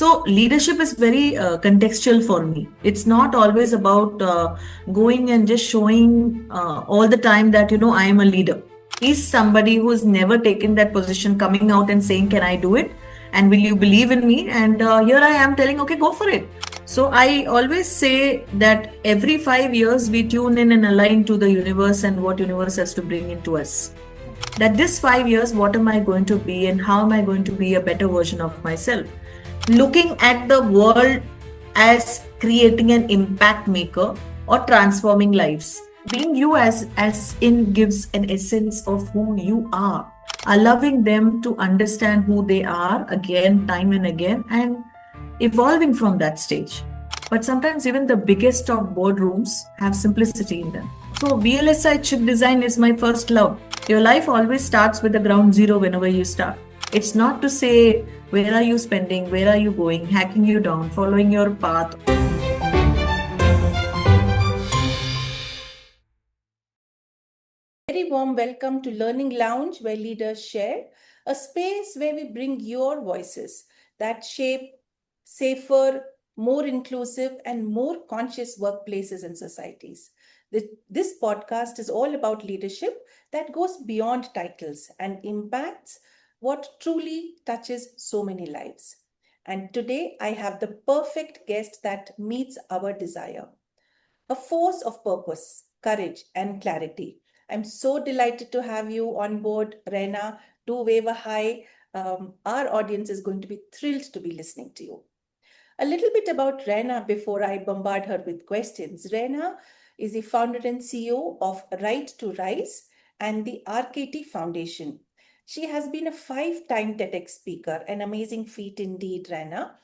So leadership is very contextual for me. It's not always about going and just showing all the time that, I am a leader. Is somebody who's never taken that position coming out and saying, can I do it? And will you believe in me? And here I am telling, okay, go for it. So I always say that every 5 years we tune in and align to the universe and what universe has to bring into us. That this 5 years, what am I going to be and how am I going to be a better version of myself? Looking at the world as creating an impact maker or transforming lives. Being you as in gives an essence of who you are, allowing them to understand who they are again, time and again, and evolving from that stage. But sometimes even the biggest of boardrooms have simplicity in them. So VLSI chip design is my first love. Your life always starts with the ground zero whenever you start. It's not to say where are you spending, where are you going, hacking you down, following your path. Very warm welcome to Learning Lounge, where leaders share, a space where we bring your voices that shape safer, more inclusive, and more conscious workplaces and societies. This podcast is all about leadership that goes beyond titles and impacts what truly touches so many lives. And today I have the perfect guest that meets our desire, a force of purpose, courage, and clarity. I'm so delighted to have you on board, Rena. Do wave a hi. Our audience is going to be thrilled to be listening to you. A little bit about Rena before I bombard her with questions. Rena is the founder and CEO of Right to Rise and the RKT Foundation. She has been a 5-time TEDx speaker, an amazing feat indeed, Rena.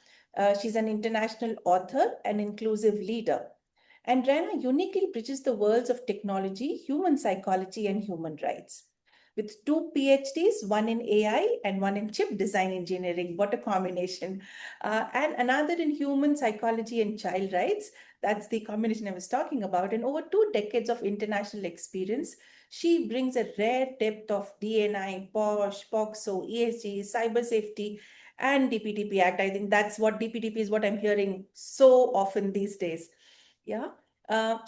She's an international author and inclusive leader. And Rana uniquely bridges the worlds of technology, human psychology, and human rights. With 2 PhDs, one in AI and one in chip design engineering, what a combination. And another in human psychology and child rights. That's the combination I was talking about. And over 2 decades of international experience, she brings a rare depth of DNI, POSH, FOXO, ESG, cyber safety, and DPDP Act. I think that's what DPDP is, what I'm hearing so often these days. Yeah.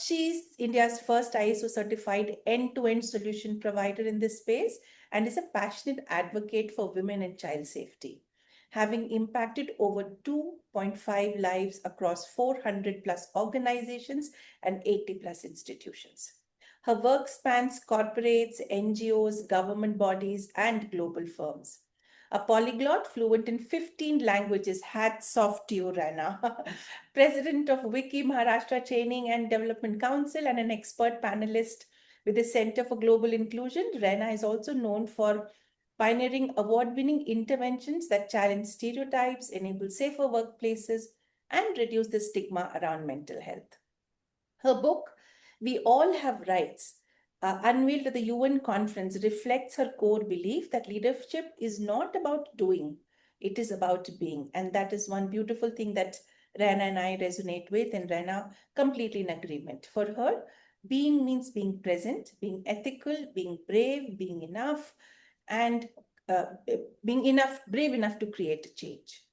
She's India's first ISO certified end-to-end solution provider in this space and is a passionate advocate for women and child safety, having impacted over 2.5 lives across 400 plus organizations and 80 plus institutions. Her work spans corporates, NGOs, government bodies, and global firms. A polyglot fluent in 15 languages, hats off to you, Rana. President of Wiki Maharashtra Training and Development Council and an expert panelist with the Center for Global Inclusion, Rena is also known for pioneering award-winning interventions that challenge stereotypes, enable safer workplaces, and reduce the stigma around mental health. Her book, We All Have Rights, unveiled at the UN conference, reflects her core belief that leadership is not about doing, it is about being. And that is one beautiful thing that Rana and I resonate with, and Rana completely in agreement. For her, being means being present, being ethical, being brave, being enough, and uh, brave enough to create change.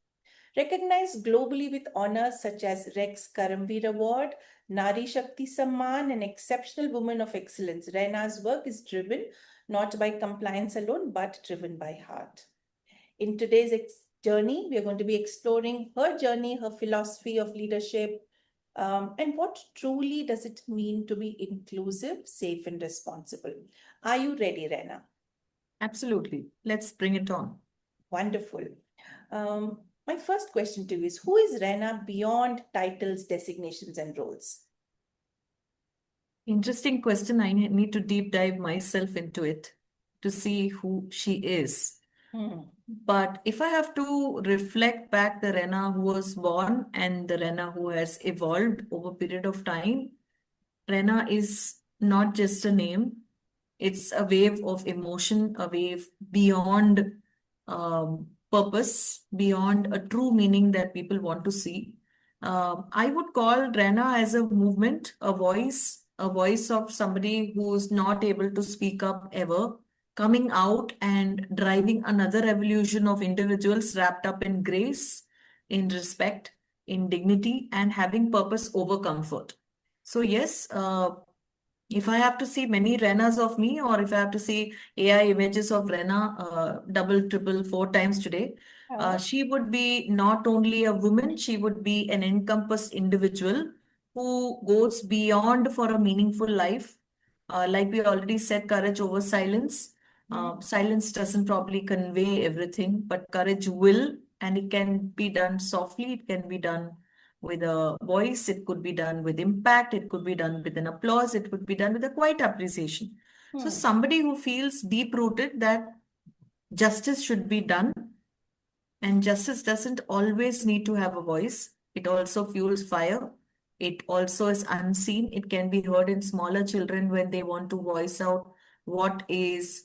Recognized globally with honors such as Rex Karamveer Award, Nari Shakti Samman, an exceptional woman of excellence, Rena's work is driven not by compliance alone, but driven by heart. In today's journey, we are going to be exploring her journey, her philosophy of leadership, and what truly does it mean to be inclusive, safe, and responsible. Are you ready, Rena? Absolutely. Let's bring it on. Wonderful. My first question to you is, who is Rena beyond titles, designations, and roles? Interesting question. I need to deep dive myself into it to see who she is. But if I have to reflect back the Rena who was born and the Rena who has evolved over a period of time, Rena is not just a name. It's a wave of emotion, a wave beyond purpose, beyond a true meaning that people want to see. I would call Rena as a movement, a voice of somebody who's not able to speak up ever, coming out and driving another evolution of individuals wrapped up in grace, in respect, in dignity, and having purpose over comfort. So, yes, if I have to see many Renas of me, or if I have to see AI images of Rena double, triple, four times today, Yeah. she would be not only a woman, she would be an encompassed individual who goes beyond for a meaningful life. Like we already said, courage over silence. Hmm. Silence doesn't probably convey everything, but courage will, and it can be done softly, it can be done with a voice, it could be done with impact, it could be done with an applause, it could be done with a quiet appreciation. So, Hmm. somebody who feels deep rooted that justice should be done, and justice doesn't always need to have a voice. It also fuels fire. It also is unseen. It can be heard in smaller children when they want to voice out what is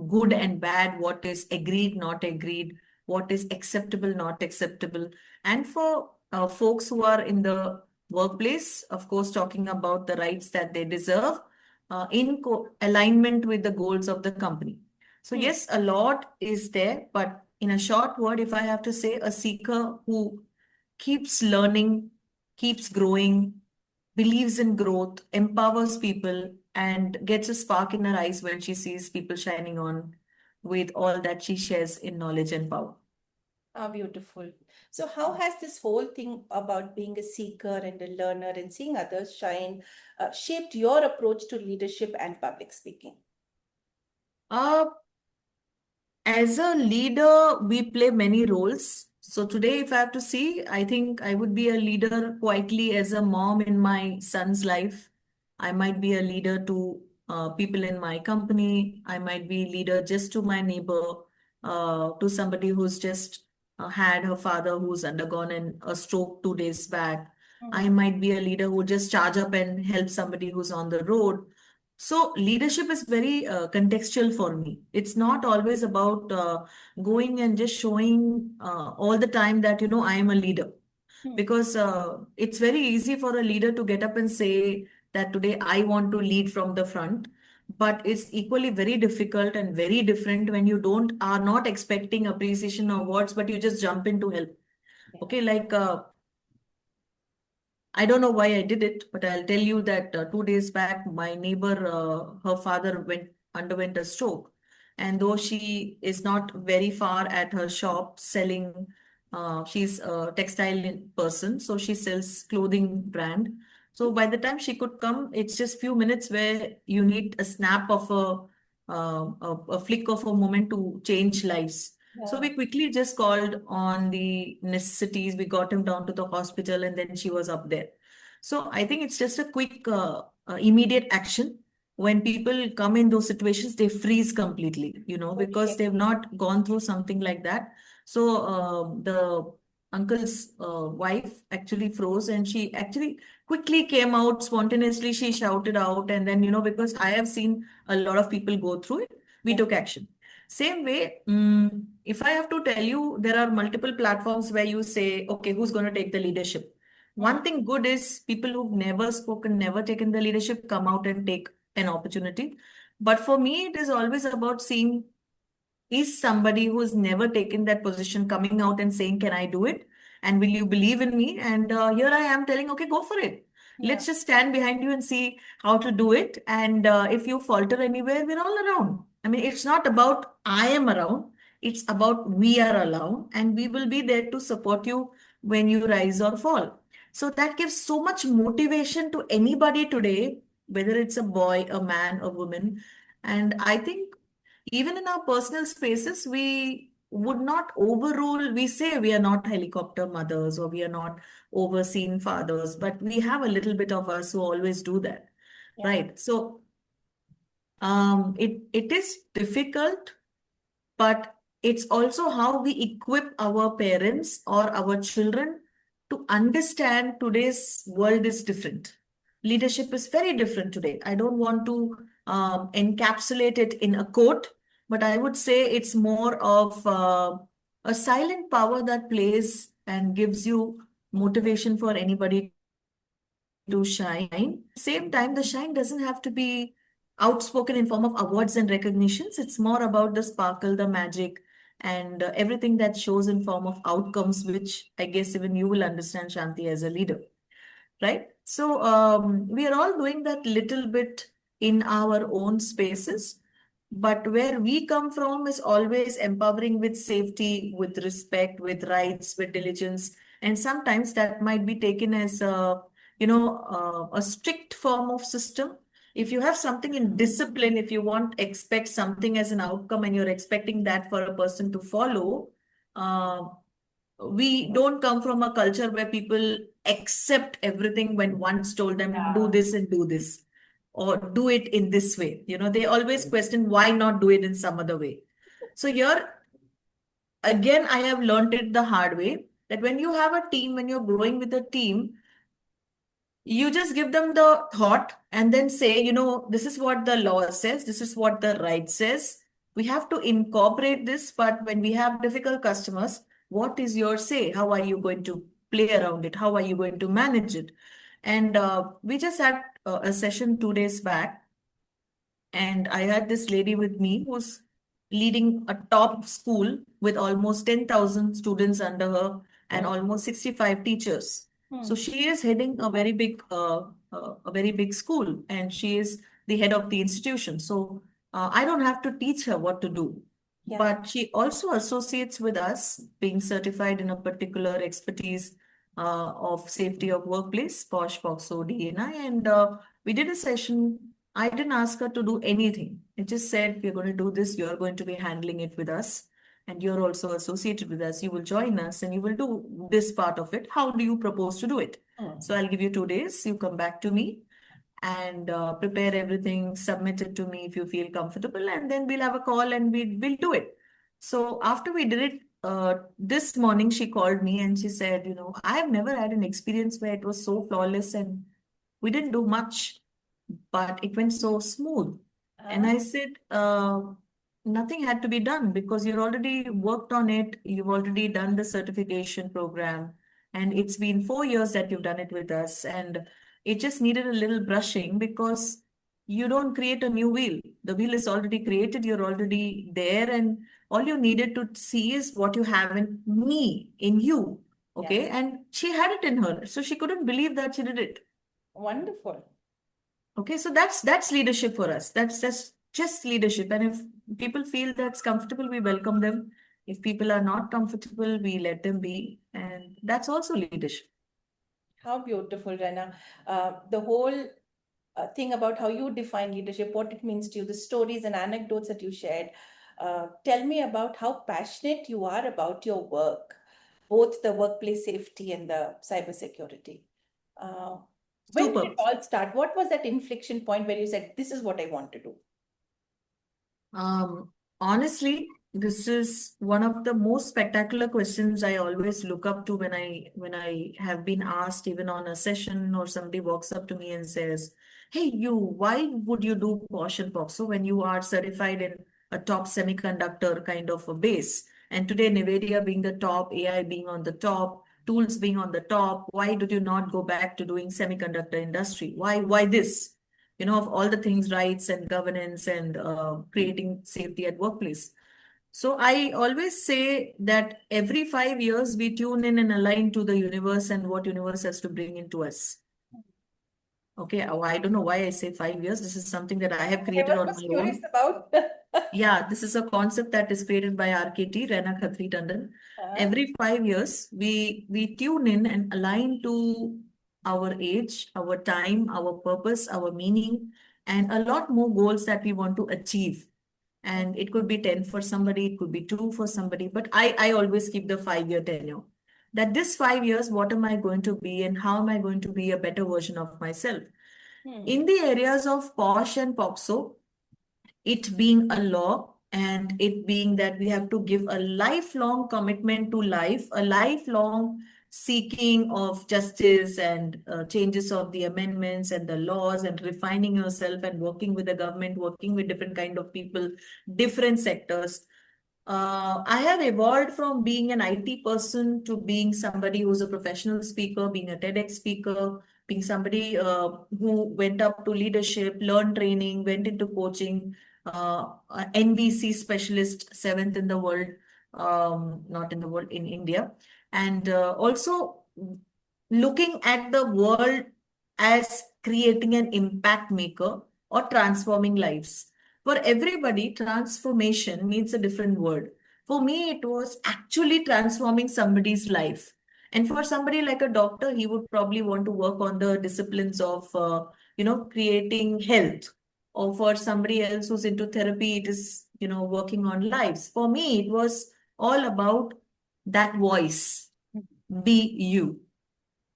good and bad, what is agreed, not agreed, what is acceptable, not acceptable. And for folks who are in the workplace, of course, talking about the rights that they deserve in alignment with the goals of the company. So, Hmm. yes, a lot is there, but in a short word, if I have to say, a seeker who keeps learning, keeps growing, believes in growth, empowers people, and gets a spark in her eyes when she sees people shining on with all that she shares in knowledge and power. How beautiful. So, how has this whole thing about being a seeker and a learner and seeing others shine shaped your approach to leadership and public speaking? Uh, As a leader, we play many roles. So today, if I have to see, I think I would be a leader quietly as a mom in my son's life. I might be a leader to people in my company. I might be leader just to my neighbor, to somebody who's just had her father who's undergone a stroke 2 days back. I Hmm. might be a leader who just charge up and help somebody who's on the road. So leadership is very contextual for me. It's not always about going and just showing all the time that, I am a leader. Hmm. Because it's very easy for a leader to get up and say that today I want to lead from the front. But it's equally very difficult and very different when you don't are not expecting appreciation or awards, but you just jump in to help. Yeah. Okay, like I don't know why I did it, but I'll tell you that 2 days back, my neighbor, her father underwent a stroke, and though she is not very far at her shop selling, she's a textile person, so she sells clothing brand. So by the time she could come, it's just few minutes where you need a snap of a flick of a moment to change lives. So Yeah. we quickly just called on the necessities. We got him down to the hospital, and then she was up there. So I think it's just a quick, immediate action. When people come in those situations, they freeze completely, because Okay. they've not gone through something like that. So the uncle's wife actually froze, and she actually quickly came out spontaneously. She shouted out, and then, because I have seen a lot of people go through it, we Yeah. took action. Same way, if I have to tell you, there are multiple platforms where you say, okay, who's going to take the leadership? Hmm. One thing good is people who've never spoken, never taken the leadership come out and take an opportunity. But for me, it is always about seeing, is somebody who's never taken that position coming out and saying, can I do it? And will you believe in me? And here I am telling, okay, go for it. Yeah. Let's just stand behind you and see how to do it. And if you falter anywhere, we're all around. I mean, it's not about I am around, it's about we are around, and we will be there to support you when you rise or fall. So that gives so much motivation to anybody today, whether it's a boy, a man, a woman. And I think even in our personal spaces, we would not overrule. We say we are not helicopter mothers or we are not overseen fathers, but we have a little bit of us who always do that, Yeah. right? So it is difficult, but it's also how we equip our parents or our children to understand today's world is different. Leadership is very different today. I don't want to encapsulate it in a quote, but I would say it's more of a silent power that plays and gives you motivation for anybody to shine. At the same time, the shine doesn't have to be outspoken in form of awards and recognitions. It's more about the sparkle, the magic, and everything that shows in form of outcomes, which I guess even you will understand, Shanti, as a leader, right? So we are all doing that little bit in our own spaces, but where we come from is always empowering with safety, with respect, with rights, with diligence, and sometimes that might be taken as a strict form of system. If you have something in discipline, if you want expect something as an outcome, and you're expecting that for a person to follow, uh, we don't come from a culture where people accept everything when once told them do Yeah. this and do this or do it in this way. They always question why not do it in some other way. So here again, I have learned it the hard way that when you have a team, when you're growing with a team, you just give them the thought and then say, this is what the law says, this is what the right says. We have to incorporate this, but when we have difficult customers, what is your say? How are you going to play around it? How are you going to manage it? And we just had a session 2 days back, and I had this lady with me who's leading a top school with almost 10,000 students under her and almost 65 teachers. So she is heading a very big school, and she is the head of the institution. So I don't have to teach her what to do, Yeah. but she also associates with us, being certified in a particular expertise of safety of workplace, POSH, FOXO, DNI, and we did a session. I didn't ask her to do anything. I just said, we're going to do this. You're going to be handling it with us. And you're also associated with us. You will join us and you will do this part of it. How do you propose to do it? So I'll give you 2 days. You come back to me and prepare everything, submit it to me if you feel comfortable, and then we'll have a call and we'll do it. So after we did it, this morning she called me and she said, I have never had an experience where it was so flawless and we didn't do much, but it went so smooth. And I said, nothing had to be done because you've already worked on it. You've already done the certification program. And it's been 4 years that you've done it with us. And it just needed a little brushing because you don't create a new wheel. The wheel is already created. You're already there. And all you needed to see is what you have in me, in you. Okay. Yes. And she had it in her. So she couldn't believe that she did it. Wonderful. Okay, so that's leadership for us. That's just leadership. And if people feel that's comfortable, we welcome them. If people are not comfortable, we let them be. And that's also leadership. How beautiful, Rena. The whole thing about how you define leadership, what it means to you, the stories and anecdotes that you shared. Tell me about how passionate you are about your work, both the workplace safety and the cybersecurity. Uh, when did it Super. all start? What was that inflection point where you said, this is what I want to do? Honestly, this is one of the most spectacular questions I always look up to when I have been asked, even on a session, or somebody walks up to me and says, "Hey, you, why would you do POSH and POXO when you are certified in a top semiconductor kind of a base? And today, NVIDIA being the top, AI being on the top, tools being on the top, why did you not go back to doing semiconductor industry? Why this?" Of all the things, rights and governance and creating safety at workplace. So I always say that every 5 years we tune in and align to the universe and what universe has to bring into us. Okay, I don't know why I say 5 years. This is something that I have I created was on just my curious own. about. Yeah, this is a concept that is created by RKT, Raina Khatri Tandon. Every 5 years, we tune in and align to our age, our time, our purpose, our meaning, and a lot more goals that we want to achieve. And it could be 10 for somebody, it could be 2 for somebody, but I always keep the 5 year tenure. That this 5 years, what am I going to be and how am I going to be a better version of myself? In the areas of POSH and POXO, it being a law and it being that we have to give a lifelong commitment to life, a lifelong seeking of justice and changes of the amendments and the laws and refining yourself and working with the government, working with different kind of people, different sectors. I have evolved from being an IT person to being somebody who's a professional speaker, being a TEDx speaker, being somebody who went up to leadership, learned training, went into coaching, NVC specialist, seventh in the world. not in the world, in India. And also looking at the world as creating an impact maker or transforming lives. For everybody, transformation means a different word. For me, it was actually transforming somebody's life. And for somebody like a doctor, he would probably want to work on the disciplines of, creating health. Or for somebody else who's into therapy, it is, working on lives. For me, it was all about that voice. Be you.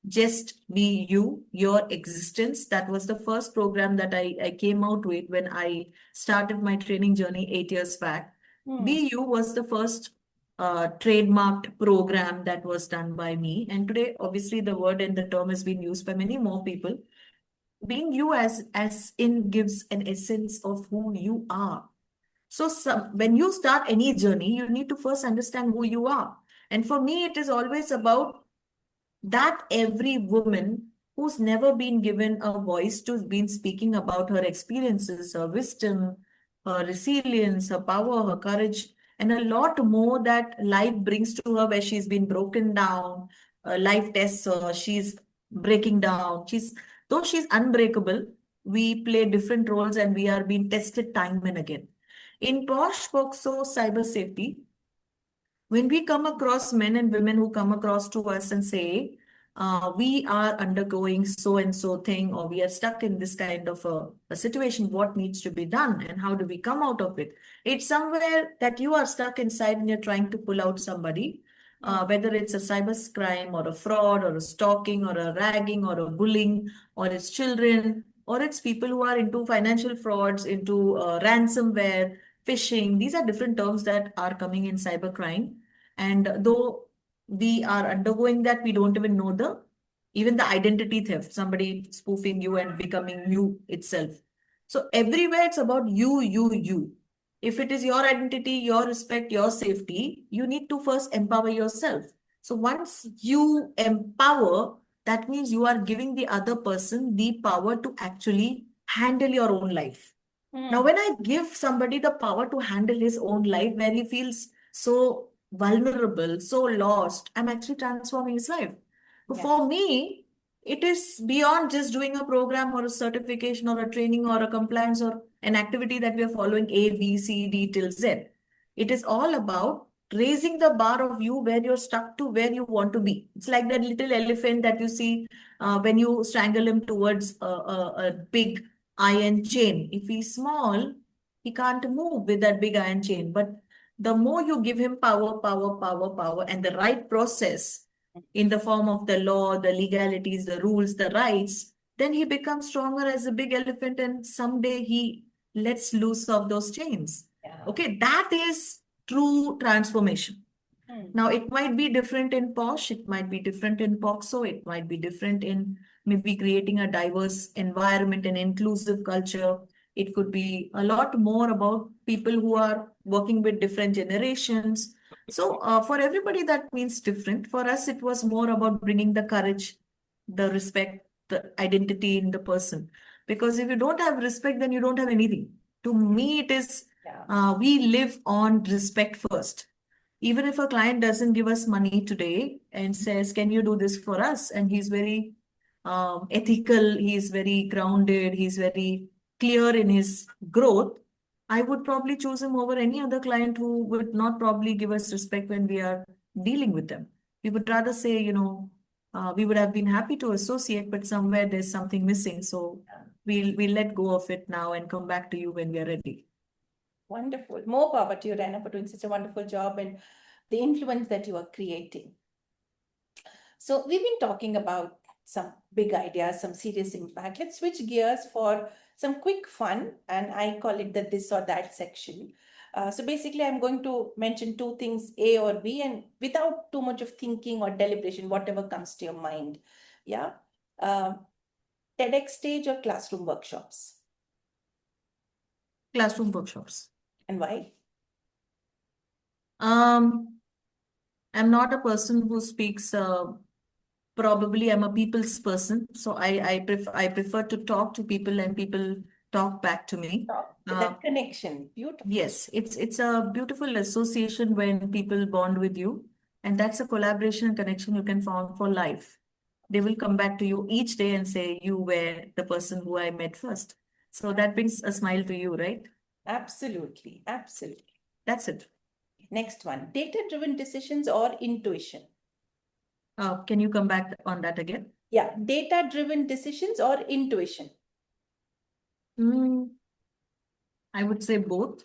Just be you, your existence. That was the first program that I came out with when I started my training journey 8 years back. Hmm. Be you was the first trademarked program that was done by me. And today, obviously, the word and the term has been used by many more people. Being you as in gives an essence of who you are. So when you start any journey, you need to first understand who you are. And for me, it is always about that every woman who's never been given a voice to been speaking about her experiences, her wisdom, her resilience, her power, her courage, and a lot more that life brings to her where she's been broken down, life tests her, she's breaking down. Though she's unbreakable, we play different roles and we are being tested time and again. In POSH, FOXO, cyber safety, when we come across men and women who come across to us and say, we are undergoing so and so thing, or we are stuck in this kind of a situation, what needs to be done and how do we come out of it? It's somewhere that you are stuck inside and you're trying to pull out somebody, whether it's a cyber crime or a fraud or a stalking or a ragging or a bullying, or it's children, or it's people who are into financial frauds, into ransomware, phishing. These are different terms that are coming in cybercrime. And though we are undergoing that, we don't even know even the identity theft, somebody spoofing you and becoming you itself. So everywhere it's about you, you, you. If it is your identity, your respect, your safety, you need to first empower yourself. So once you empower, that means you are giving the other person the power to actually handle your own life. Now, Hmm. when I give somebody the power to handle his own life where he feels so vulnerable, so lost, I'm actually transforming his life. So Yeah. for me, it is beyond just doing a program or a certification or a training or a compliance or an activity that we are following A, B, C, D till Z. It is all about raising the bar of you where you're stuck to where you want to be. It's like that little elephant that you see when you strangle him towards a big iron chain. If he's small, he can't move with that big iron chain. But the more you give him power, power, power, power, and the right process in the form of the law, the legalities, the rules, the rights, then he becomes stronger as a big elephant and someday he lets loose of those chains. Yeah. Okay, that is true transformation. Hmm. Now, it might be different in POSH, it might be different in POXO, it might be different in maybe creating a diverse environment and inclusive culture. It could be a lot more about people who are working with different generations. So, for everybody, that means different. For us, it was more about bringing the courage, the respect, the identity in the person. Because if you don't have respect, then you don't have anything. To me, it is Yeah. we live on respect first. Even if a client doesn't give us money today and says, can you do this for us? And he's very ethical, he's very grounded, he's very clear in his growth, I would probably choose him over any other client who would not probably give us respect when we are dealing with them. We would rather say, we would have been happy to associate, but somewhere there's something missing. So we'll let go of it now and come back to you when we are ready. Wonderful. More power to you, Rena, for doing such a wonderful job and the influence that you are creating. So we've been talking about some big ideas, some serious impact. Let's switch gears for some quick fun, and I call it the this or that section. So basically, I'm going to mention two things, A or B, and without too much of thinking or deliberation, whatever comes to your mind. Yeah. Um, TEDx stage or classroom workshops, Classroom workshops. and why? Um, I'm not a person who speaks. Probably I'm a people's person, so I prefer to talk to people and people talk back to me. That connection, beautiful. Yes, it's a beautiful association when people bond with you, and that's a collaboration and connection you can form for life. They will come back to you each day and say, "You were the person who I met first." So that brings a smile to you, right? Absolutely, absolutely. That's it. Next one, data-driven decisions or intuition? Can you come back on that again? Yeah, data-driven decisions or intuition? Mm, I would say both.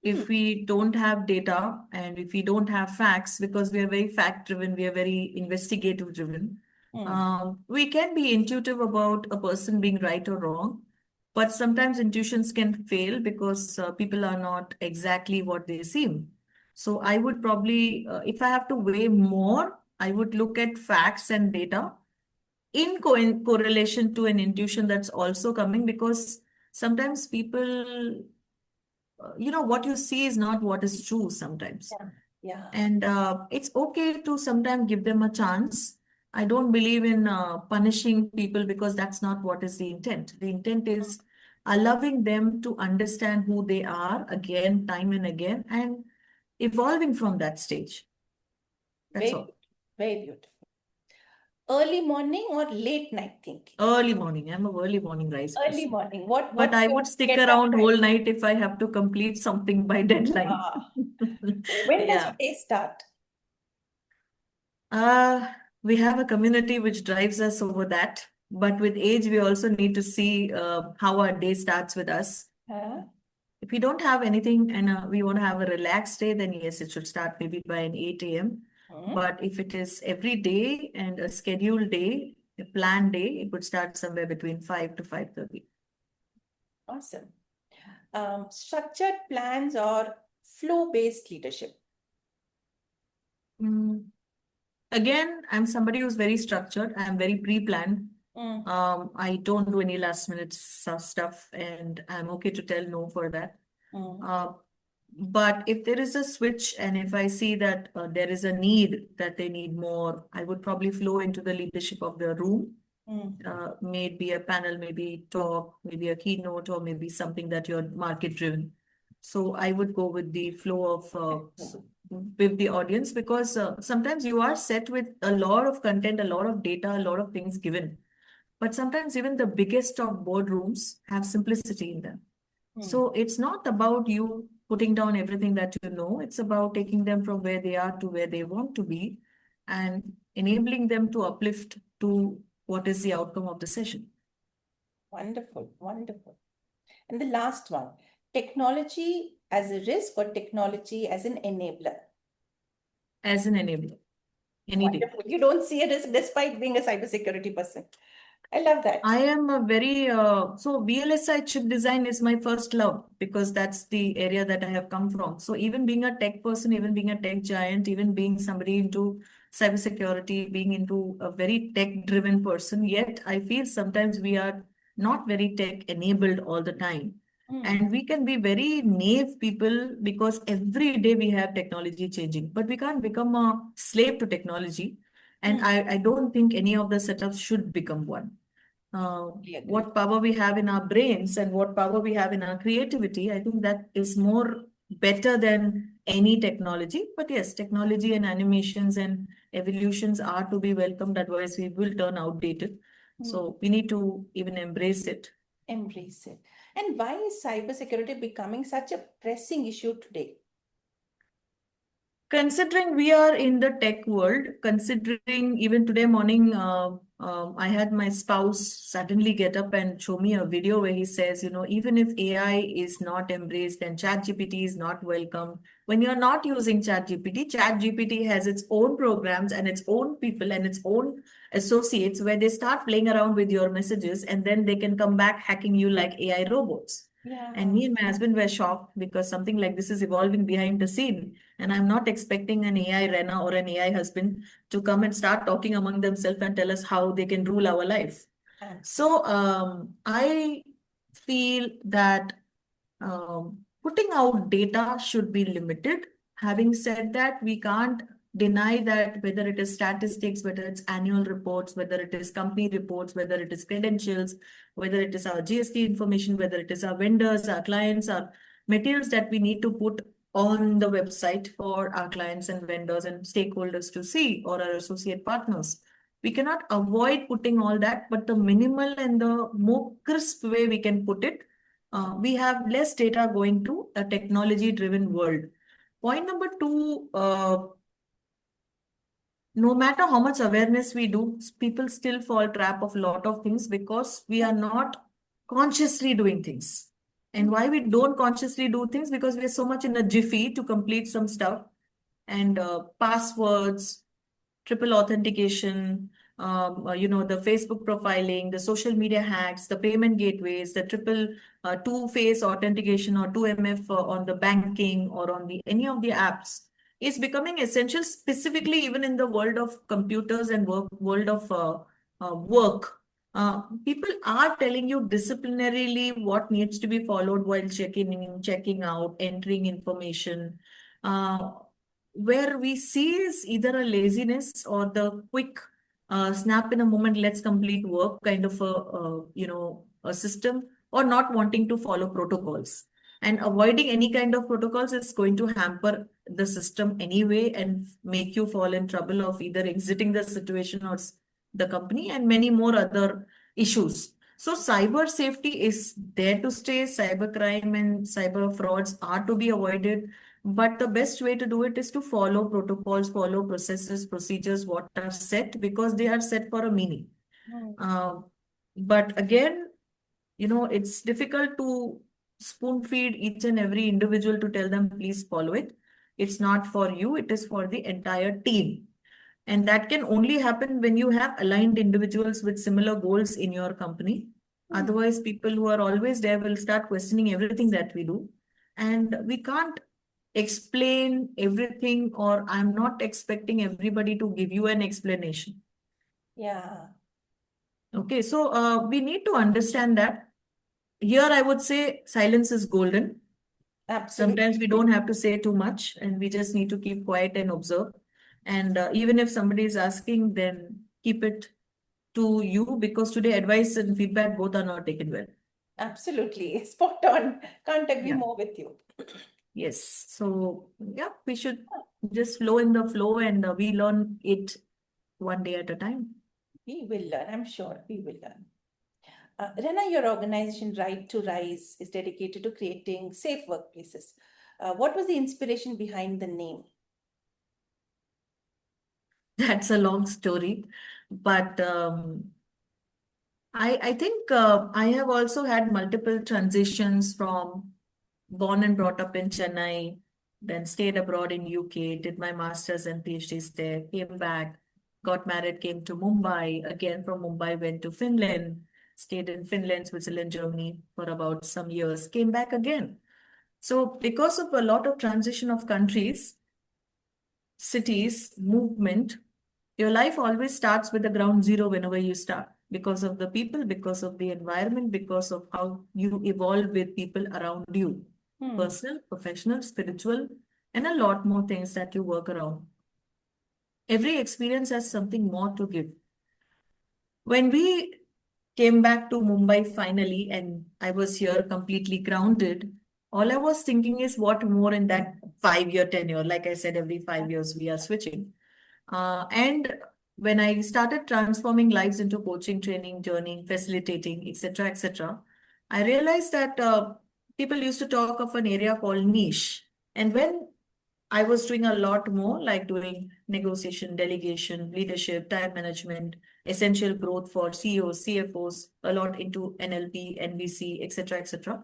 Hmm. If we don't have data and if we don't have facts, because we are very fact driven, we are very investigative driven, Hmm. we can be intuitive about a person being right or wrong, but sometimes intuitions can fail because people are not exactly what they seem. So I would probably, if I have to weigh more, I would look at facts and data in correlation to an intuition that's also coming, because sometimes people what you see is not what is true sometimes. Yeah. Yeah. And it's okay to sometimes give them a chance. I don't believe in punishing people, because that's not what is the intent. The intent is allowing them to understand who they are again, time and again, and evolving from that stage. That's Very, all. very beautiful. Early morning or late night thinking? Early morning. I'm a early morning rise Early person. morning. What But what's I your would stick get up around time? whole night if I have to complete something by deadline. Ah, when does your Yeah. day start? Uh, we have a community which drives us over that. But with age, we also need to see how our day starts with us. Huh? If we don't have anything and we want to have a relaxed day, then yes, it should start maybe by an 8 a.m. Hmm. But if it is every day and a scheduled day, a planned day, it would start somewhere between 5 to 5:30. Awesome. Structured plans or flow-based leadership? Mm. Again, I'm somebody who's very structured. I'm very pre-planned. Mm, I don't do any last minute stuff, and I'm okay to tell no for that. mm, Uh, but if there is a switch and if I see that there is a need that they need more, I would probably flow into the leadership of the room. mm. Maybe a panel, maybe talk, maybe a keynote, or maybe something that you're market driven. So I would go with the flow of with the audience, because sometimes you are set with a lot of content, a lot of data, a lot of things given. But sometimes even the biggest of boardrooms have simplicity in them. Mm. So it's not about you putting down everything that you know. It's about taking them from where they are to where they want to be and enabling them to uplift to what is the outcome of the session Wonderful, wonderful. And the last one, technology as a risk or technology as an enabler? as an enabler. Any day. Wonderful. You don't see a risk despite being a cybersecurity person. I love that. I am a very so VLSI chip design is my first love, because that's the area that I have come from. So even being a tech person, even being a tech giant, even being somebody into cybersecurity, being into a very tech driven person, yet I feel sometimes we are not very tech enabled all the time. Mm, And we can be very naive people, because every day we have technology changing, but we can't become a slave to technology. And mm. I don't think any of the setups should become one. Totally agree. What power we have in our brains and what power we have in our creativity, I think that is more better than any technology. But yes, technology and animations and evolutions are to be welcomed, otherwise we will turn outdated. Mm. So we need to even embrace it. Embrace it. And why is cybersecurity becoming such a pressing issue today? Considering we are in the tech world, considering even today morning, I had my spouse suddenly get up and show me a video where he says, even if AI is not embraced and ChatGPT is not welcome, when you're not using ChatGPT has its own programs and its own people and its own associates where they start playing around with your messages, and then they can come back hacking you like AI robots. And Yeah. me and my husband were shocked, because something like this is evolving behind the scene. And I'm not expecting an AI Rena or an AI husband to come and start talking among themselves and tell us how they can rule our life. Absolutely. So I feel that putting out data should be limited. Having said that, we can't deny that, whether it is statistics, whether it's annual reports, whether it is company reports, whether it is credentials, whether it is our GST information, whether it is our vendors, our clients, our materials that we need to put on the website for our clients and vendors and stakeholders to see, or our associate partners. We cannot avoid putting all that, but the minimal and the more crisp way we can put it, we have less data going to a technology-driven world. Point number two, no matter how much awareness we do, people still fall trap of a lot of things because we are not consciously doing things. And why we don't consciously do things? Because we are so much in a jiffy to complete some stuff, and passwords, triple authentication, the Facebook profiling, the social media hacks, the payment gateways, the triple two-phase authentication or 2MF on the banking or on the any of the apps is becoming essential, specifically even in the world of computers and world of work. People are telling you disciplinarily what needs to be followed while checking in, checking out, entering information. Uh, where we see is either a laziness or the quick snap in a moment, let's complete work kind of a system, or not wanting to follow protocols. And avoiding any kind of protocols is going to hamper the system anyway and make you fall in trouble of either exiting the situation or the company, and many more other issues. So cyber safety is there to stay. Cyber crime and cyber frauds are to be avoided. But the best way to do it is to follow protocols, follow processes, procedures, what are set, because they are set for a meaning. Hmm. But again, it's difficult to spoon feed each and every individual to tell them, please follow it. It's not for you, it is for the entire team. And that can only happen when you have aligned individuals with similar goals in your company. Hmm. Otherwise, people who are always there will start questioning everything that we do. And we can't explain everything, or I'm not expecting everybody to give you an explanation. Yeah, Okay, so we need to understand that here I would say silence is golden. Sometimes we absolutely. don't have to say too much and we just need to keep quiet and observe. And even if somebody is asking, then keep it to you, because today advice and feedback both are not taken well. Absolutely. Spot on. Can't agree Yeah. more with you. Yes. So, yeah, we should just flow in the flow, and we learn it one day at a time. We will learn. I'm sure we will learn. Rena, your organization, Right to Rise, is dedicated to creating safe workplaces. What was the inspiration behind the name? That's a long story, but I think I have also had multiple transitions from born and brought up in Chennai, then stayed abroad in UK, did my masters and PhDs there, came back, got married, came to Mumbai, again from Mumbai went to Finland, stayed in Finland, Switzerland, Germany for about some years, came back again. So because of a lot of transition of countries, cities, movement, your life always starts with the ground zero whenever you start, because of the people, because of the environment, because of how you evolve with people around you, Hmm. personal, professional, spiritual, and a lot more things that you work around. Every experience has something more to give. When we came back to Mumbai finally, and I was here completely grounded, all I was thinking is what more in that 5 year tenure. Like I said, every 5 years we are switching. And when I started transforming lives into coaching, training, journey, facilitating, etc., etc., I realized that people used to talk of an area called niche. And when I was doing a lot more, like doing negotiation, delegation, leadership, time management, essential growth for CEOs, CFOs, a lot into NLP, NVC, etc., etc.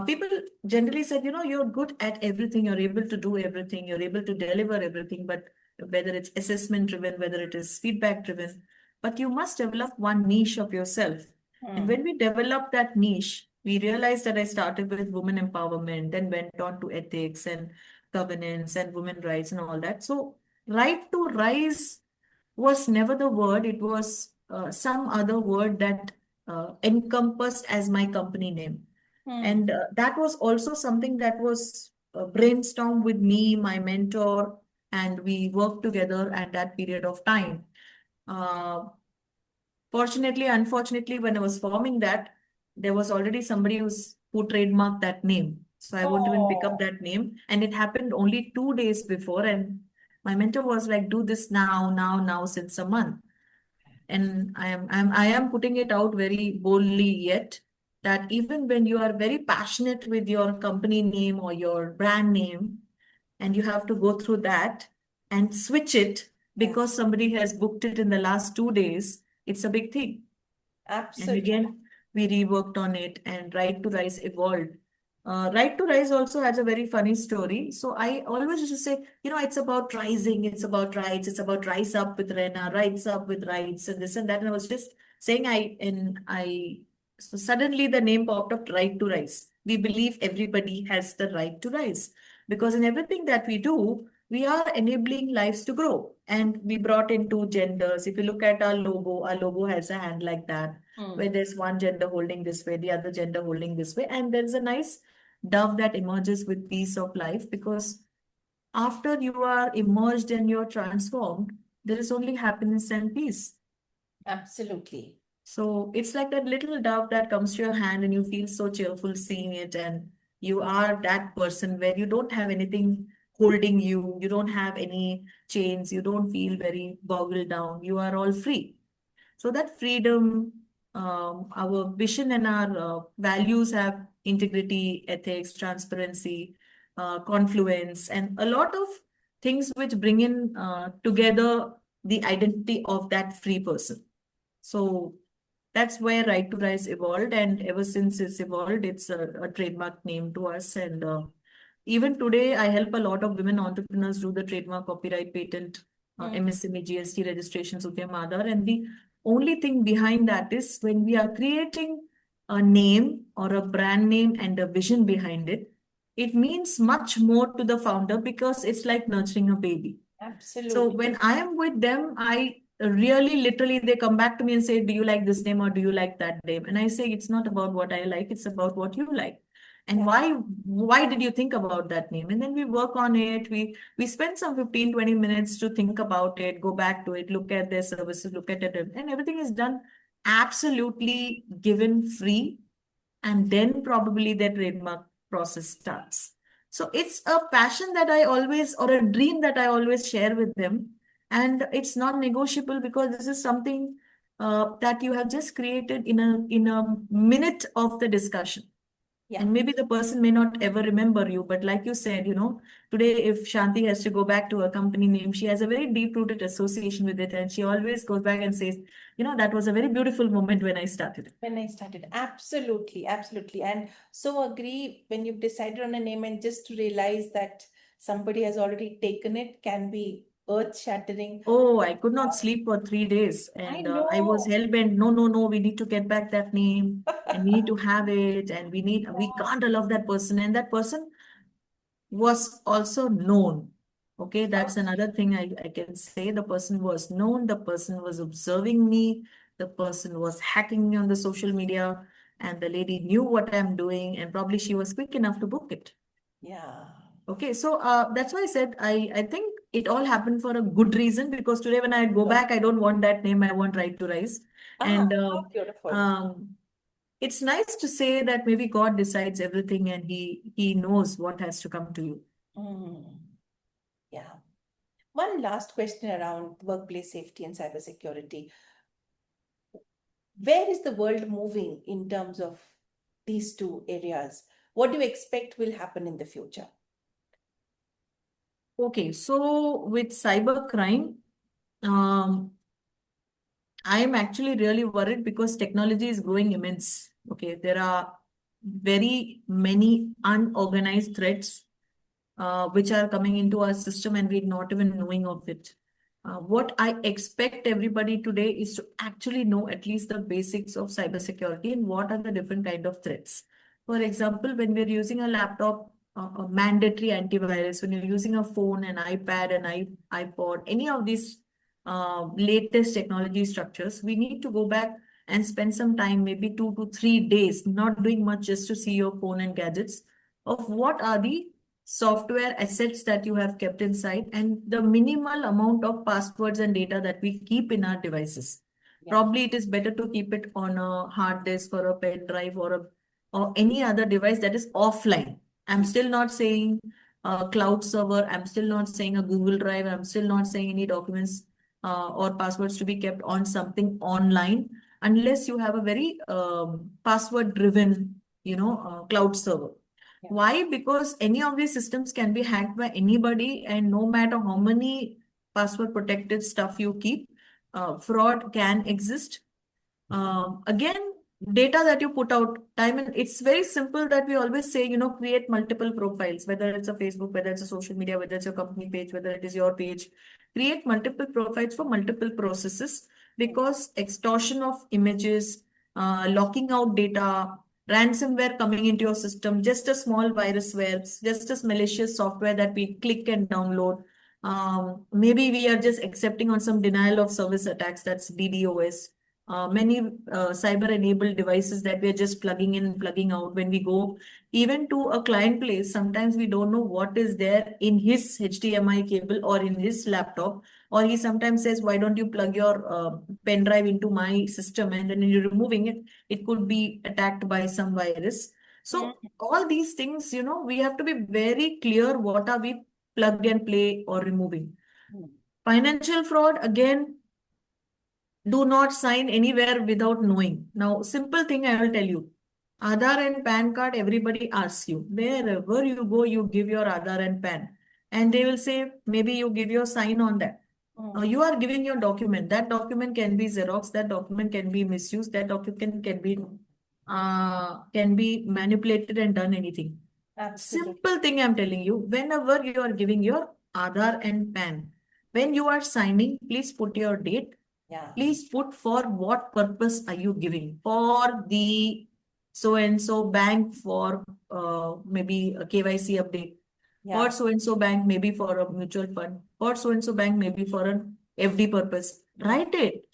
People generally said, you're good at everything, you're able to do everything, you're able to deliver everything, but whether it's assessment driven, whether it is feedback driven, but you must develop one niche of yourself. And Hmm. when we developed that niche, we realized that I started with women empowerment, then went on to ethics and governance and women rights and all that. So, right to rise was never the word, it was some other word that encompassed as my company name. Hmm. And that was also something that was brainstormed with me, my mentor, and we worked together at that period of time. Uh, Fortunately, unfortunately, when I was forming that, there was already somebody who trademarked that name. So I won't even pick up Oh, that name. And it happened only 2 days before. And my mentor was like, do this now, now, now, since a month. And I am putting it out very boldly yet that even when you are very passionate with your company name or your brand name, and you have to go through that and switch it yeah, because somebody has booked it in the last 2 days, it's a big thing. And absolutely. again, we reworked on it, and Right to Rise evolved. Right to Rise also has a very funny story. So I always used to say, it's about rising, it's about rights, it's about rise up with Rena, rise up with rights, and this and that. And I was just saying, so suddenly the name popped up, Right to Rise. We believe everybody has the right to rise because in everything that we do, we are enabling lives to grow. And we brought into genders. If you look at our logo has a hand like that where Hmm. there's one gender holding this way, the other gender holding this way, and there's a nice dove that emerges with peace of life because after you are immersed and you're transformed, there is only happiness and peace. Absolutely. So it's like that little dove that comes to your hand and you feel so cheerful seeing it, and you are that person where you don't have anything holding you, you don't have any chains, you don't feel very boggled down, you are all free. So that freedom, our vision and our values have integrity, ethics, transparency, confluence, and a lot of things which bring in together the identity of that free person. So that's where Right to Rise evolved, and ever since it's evolved, it's a trademark name to us. And even today, I help a lot of women entrepreneurs do the trademark, copyright, patent, Hmm. MSME, GST registrations with their mother. And the only thing behind that is when we are creating a name or a brand name and a vision behind it, it means much more to the founder because it's like nurturing a baby. So Absolutely. when I am with them, I really literally they come back to me and say, do you like this name or do you like that name? And I say, it's not about what I like, it's about what you like. And Yeah. why did you think about that name? And then we work on it. We spend some 15-20 minutes to think about it, go back to it, look at their services, look at it, and everything is done absolutely given free, and then probably the trademark process starts. So it's a passion that I always, or a dream that I always share with them. And it's not negotiable because this is something that you have just created in a minute of the discussion. Yeah. And maybe the person may not ever remember you, but like you said, today if Shanti has to go back to her company name, she has a very deep-rooted association with it, and she always goes back and says, that was a very beautiful moment when I started. When I started, absolutely, absolutely. And so agree when you've decided on a name and just to realize that somebody has already taken it can be earth-shattering. Oh, I could not sleep for 3 days, I and I was know. hell-bent. No, no, no, we need to get back that name, and we need to have it, and we can't love that person, and that person was also known. Okay, that's another thing I can say. The person was known, the person was observing me, the person was hacking me on the social media, and the lady knew what I'm doing, and probably she was quick enough to book it. Yeah. Okay, so that's why I said I think it all happened for a good reason because today when I go back, I don't want that name. I want Right to Rise, Ah, and how beautiful. um, it's nice to say that maybe God decides everything and He knows what has to come to you. Mm, yeah. One last question around workplace safety and cybersecurity. Where is the world moving in terms of these two areas? What do you expect will happen in the future? Okay, so with cybercrime, um, I am actually really worried because technology is growing immense. Okay, there are very many unorganized threats which are coming into our system and we're not even knowing of it. What I expect everybody today is to actually know at least the basics of cybersecurity and what are the different kind of threats. For example, when we're using a laptop, a mandatory antivirus, when you're using a phone, an iPad, iPod, any of these latest technology structures, we need to go back and spend some time, maybe 2 to 3 days, not doing much just to see your phone and gadgets of what are the software assets that you have kept inside, and the minimal amount of passwords and data that we keep in our devices. Yeah. Probably it is better to keep it on a hard disk or a pen drive or any other device that is offline. I'm still not saying a cloud server. I'm still not saying a Google Drive. I'm still not saying any documents or passwords to be kept on something online unless you have a very password driven, cloud server. Yeah. Why? Because any of these systems can be hacked by anybody, and no matter how many password protected stuff you keep, fraud can exist. Again, data that you put out, time, and it's very simple that we always say, create multiple profiles, whether it's a Facebook, whether it's a social media, whether it's your company page, whether it is your page. Create multiple profiles for multiple processes, because extortion of images, locking out data, ransomware coming into your system, just a small virusware, just a malicious software that we click and download. Maybe we are just accepting on some denial of service attacks, that's DDoS. Many cyber-enabled devices that we're just plugging in, plugging out. When we go even to a client place, sometimes we don't know what is there in his HDMI cable or in his laptop. Or he sometimes says, why don't you plug your pen drive into my system? And then you're removing it, it could be attacked by some virus. So all these things, we have to be very clear what are we plug and play or removing. Financial fraud, again, do not sign anywhere without knowing. Now, simple thing I will tell you. Aadhaar and PAN card, everybody asks you. Wherever you go, you give your Aadhaar and PAN. And they will say, maybe you give your sign on that. You are giving your document. That document can be Xerox. That document can be misused. That document can be manipulated and done anything. Absolutely. Simple thing I'm telling you. Whenever you are giving your Aadhaar and PAN, when you are signing, please put your date. Yeah. Please put for what purpose are you giving? For the so and so bank for maybe a KYC update. Yeah. For so and so bank maybe for a mutual fund. For so and so bank maybe for an FD purpose. Write it.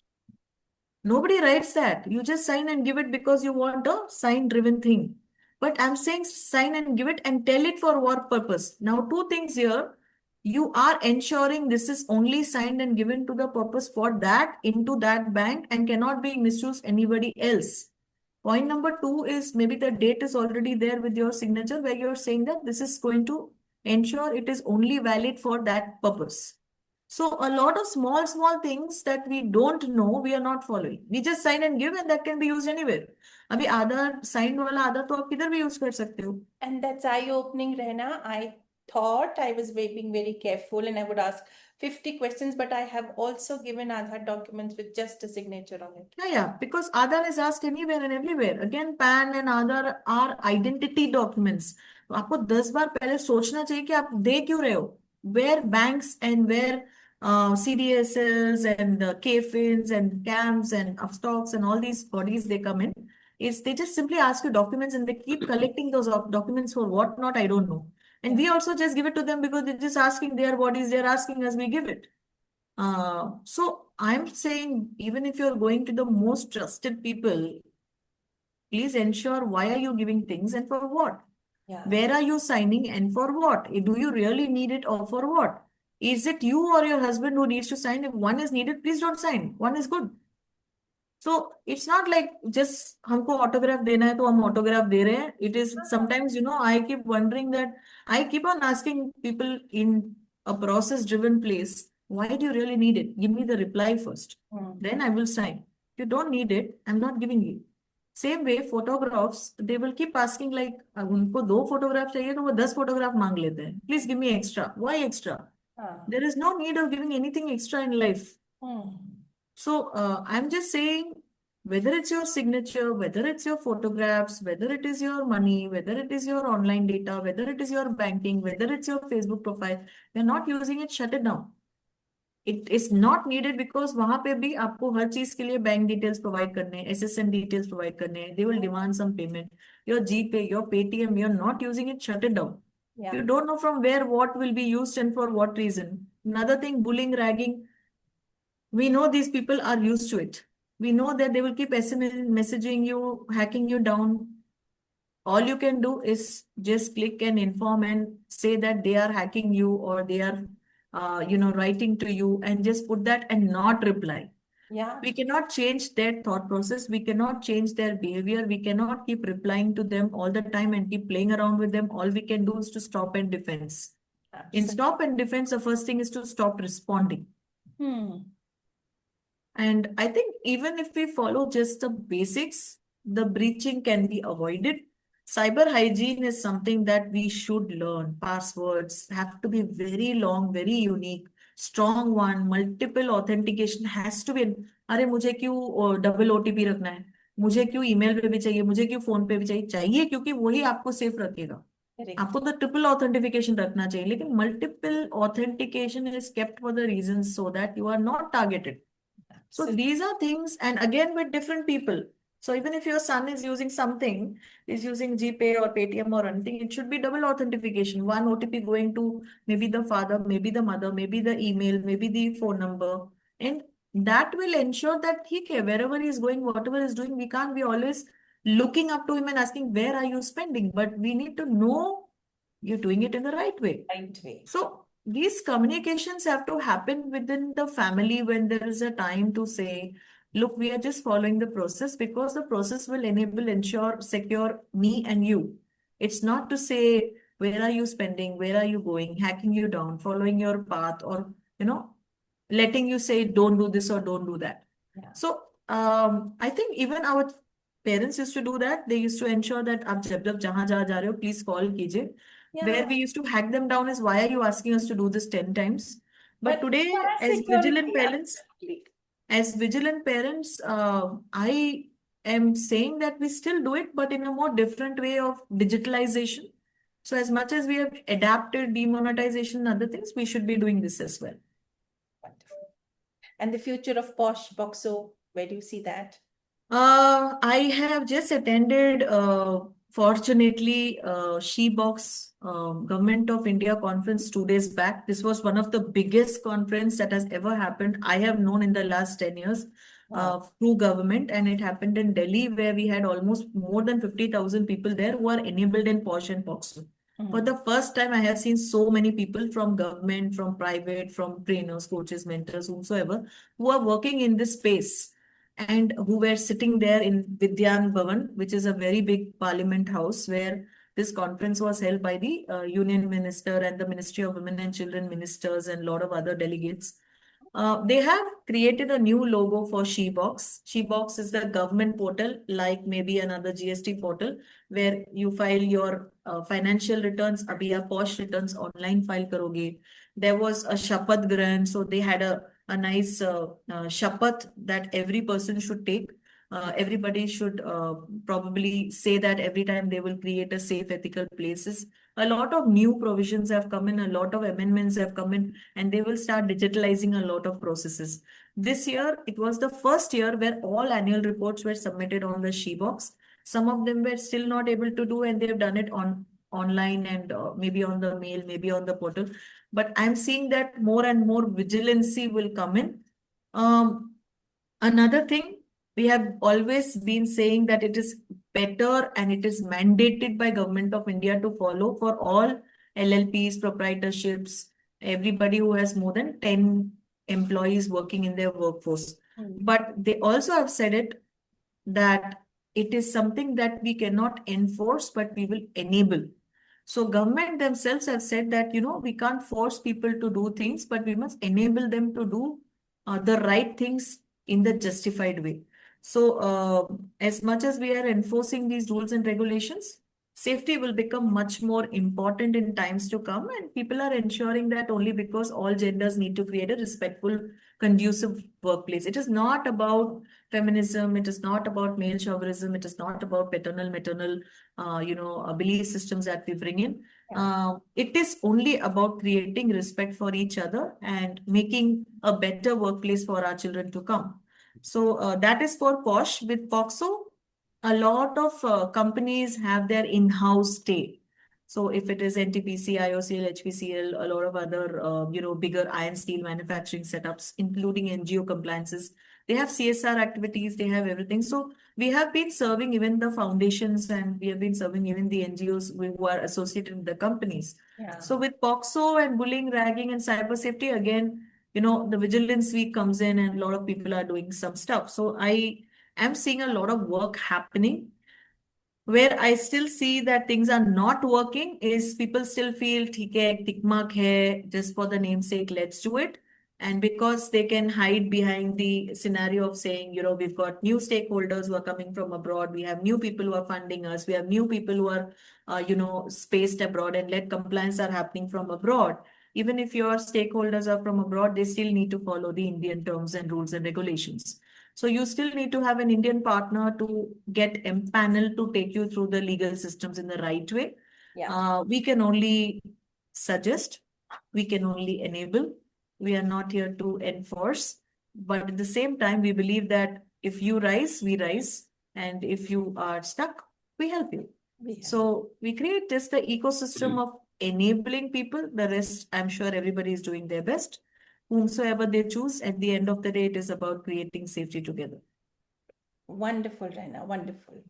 Nobody writes that. You just sign and give it because you want a sign driven thing. But I'm saying sign and give it and tell it for what purpose. Now, two things here. You are ensuring this is only signed and given to the purpose for that into that bank and cannot be misused anybody else. Point number two is maybe the date is already there with your signature where you're saying that this is going to ensure it is only valid for that purpose. So a lot of small things that we don't know, we are not following. We just sign and give, and that can be used anywhere. अभी आधार sign वाला आधार तो आप किधर भी use कर सकते हो. And that's eye-opening, Rena. I thought I was being very careful and I would ask 50 questions, but I have also given Aadhaar documents with just a signature on it. Yeah, because Aadhaar is asked anywhere and everywhere. Again, PAN and Aadhaar are identity documents. तो आपको 10 बार पहले सोचना चाहिए कि आप दे क्यों रहे हो. Where banks and where CDSLs and KFINs and CAMs and upstocks and all these bodies they come in, is they just simply ask you documents and they keep collecting those documents for what not, I don't know. And we also just give it to them because they're just asking their bodies, they're asking us, we give it. So I'm saying, even if you're going to the most trusted people, please ensure why are you giving things and for what? Yeah. Where are you signing and for what? Do you really need it or for what? Is it you or your husband who needs to sign? If one is needed, please don't sign. One is good. So it's not like just हमको autograph देना है तो हम autograph दे रहे हैं. It is sometimes, I keep wondering that I keep on asking people in a process-driven place, why do you really need it? Give me the reply first. Then I will sign. If you don't need it, I'm not giving you. Same way, photographs, they will keep asking like, उनको 2 photograph चाहिए तो वो 10 photograph मांग लेते हैं. Please give me extra. Why extra? There is no need of giving anything extra in life. So I'm just saying, whether it's your signature, whether it's your photographs, whether it is your money, whether it is your online data, whether it is your banking, whether it's your Facebook profile, you're not using it, shut it down. It is not needed because वहां पे भी आपको हर चीज के लिए bank details provide करने हैं, SSN details provide करने हैं. They will demand some payment. Your GPay, your Paytm, you're not using it, shut it down. Yeah. You don't know from where what will be used and for what reason. Another thing, bullying, ragging. We know these people are used to it. We know that they will keep SMS messaging you, hacking you down. all you can do is just click and inform and say that they are hacking you, or they are writing to you, and just put that and not reply. Yeah, We cannot change their thought process. We cannot change their behavior. We cannot keep replying to them all the time and keep playing around with them. All we can do is to stop and defense. In absolutely. stop and defense, the first thing is to stop responding. Hmm. And I think even if we follow just the basics, the breaching can be avoided. Cyber hygiene is something that we should learn. Passwords have to be very long, very unique, strong one, multiple authentication has to be. अरे मुझे क्यों double OTP रखना है, मुझे क्यों email पे भी चाहिए, मुझे क्यों फोन पे भी चाहिए, चाहिए क्योंकि वही आपको सेफ रखेगा. Correct. आपको तो ट्रिपल ऑथेंटिफिकेशन रखना चाहिए, लेकिन multiple authentication is kept for the reason so that you are not targeted. So Absolutely. these are things, and again with different people. So even if your son is using something, is using GPay or Paytm or anything, it should be double authentication. One OTP going to maybe the father, maybe the mother, maybe the email, maybe the phone number. And that will ensure that wherever he is going, whatever he is doing, we can't be always looking up to him and asking, where are you spending? But we need to know you're doing it in the right way. Right way. So these communications have to happen within the family when there is a time to say, look, we are just following the process, because the process will enable, ensure, secure me and you. It's not to say, where are you spending, where are you going, hacking you down, following your path, or, letting you say, don't do this or don't do that. Yeah. So I think even our parents used to do that. They used to ensure that आप जब जहाँ जहाँ जा रहे हो, please call कीजिए. Yeah. Where we used to hack them down is, why are you asking us to do this 10 times? But But today, for our as vigilant security, parents, absolutely. I am saying that we still do it, but in a more different way of digitalization. So as much as we have adapted demonetization and other things, we should be doing this as well. Wonderful. And the future of POSH, FOXO, where do you see that? I have just attended, fortunately, She-Box Government of India conference 2 days back. This was one of the biggest conference that has ever happened, I have known, in the last 10 years Wow. through government. And it happened in Delhi, where we had almost more than 50,000 people there who are enabled in POSH and POXO. For Hmm. the first time, I have seen so many people from government, from private, from trainers, coaches, mentors, whomsoever, who are working in this space, and who were sitting there in Vidyan Bhavan, which is a very big parliament house, where this conference was held by the Union Minister and the Ministry of Women and Children ministers and a lot of other delegates. They have created a new logo for She-Box. She-Box is the government portal, like maybe another GST portal, where you file your financial returns. Abhi aap POSH returns online file karoge. There was a Shapath Grant, so they had a nice Shapath that every person should take. Everybody should probably say that every time they will create a safe, ethical places. A lot of new provisions have come in, a lot of amendments have come in, and they will start digitalizing a lot of processes. This year, it was the first year where all annual reports were submitted on the She-Box. Some of them were still not able to do, and they've done it online, and maybe on the mail, maybe on the portal. But I'm seeing that more and more vigilancy will come in. Um, Another thing, we have always been saying that it is better and it is mandated by Government of India to follow for all LLPs, proprietorships, everybody who has more than 10 employees working in their workforce. Hmm. But they also have said it that it is something that we cannot enforce, but we will enable. So government themselves have said that, we can't force people to do things, but we must enable them to do the right things in the justified way. So as much as we are enforcing these rules and regulations, safety will become much more important in times to come. And people are ensuring that only because all genders need to create a respectful, conducive workplace. It is not about feminism. It is not about male chauvinism. It is not about paternal, maternal, belief systems that we bring in. Yeah. It is only about creating respect for each other and making a better workplace for our children to come. So that is for POSH. With FOXO, a lot of companies have their in-house stay. So if it is NTPC, IOCL, HPCL, a lot of other, bigger iron steel manufacturing setups, including NGO compliances, they have CSR activities, they have everything. So we have been serving even the foundations and we have been serving even the NGOs who are associated with the companies. Yeah. So with POXO and bullying, ragging, and cyber safety, again, the Vigilance Week comes in and a lot of people are doing some stuff. So I am seeing a lot of work happening. Where I still see that things are not working is people still feel ठीक है, tick mark hai, just for the namesake, let's do it. And because they can hide behind the scenario of saying, we've got new stakeholders who are coming from abroad, we have new people who are funding us, we have new people who are, spaced abroad and led compliance are happening from abroad. Even if your stakeholders are from abroad, they still need to follow the Indian terms and rules and regulations. So you still need to have an Indian partner to get empaneled to take you through the legal systems in the right way. Yeah. We can only suggest, we can only enable. We are not here to enforce. But at the same time, we believe that if you rise, we rise. And if you are stuck, we help you. So we create this the ecosystem of enabling people. The rest, I'm sure everybody is doing their best. Whomsoever they choose, at the end of the day, it is about creating safety together. Wonderful, Rena, wonderful.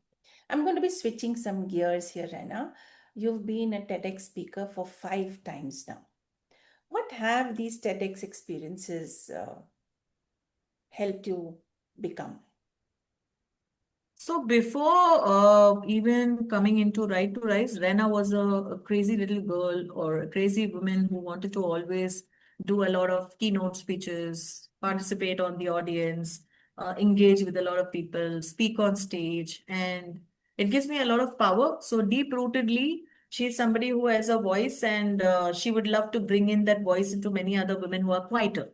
I'm going to be switching some gears here, Rena. You've been a TEDx speaker for 5 times now. What have these TEDx experiences helped you become? So before even coming into Right to Rise, Rena was a crazy little girl or a crazy woman who wanted to always do a lot of keynote speeches, participate on the audience, engage with a lot of people, speak on stage, and it gives me a lot of power. So deep-rootedly, she's somebody who has a voice and she would love to bring in that voice into many other women who are quieter.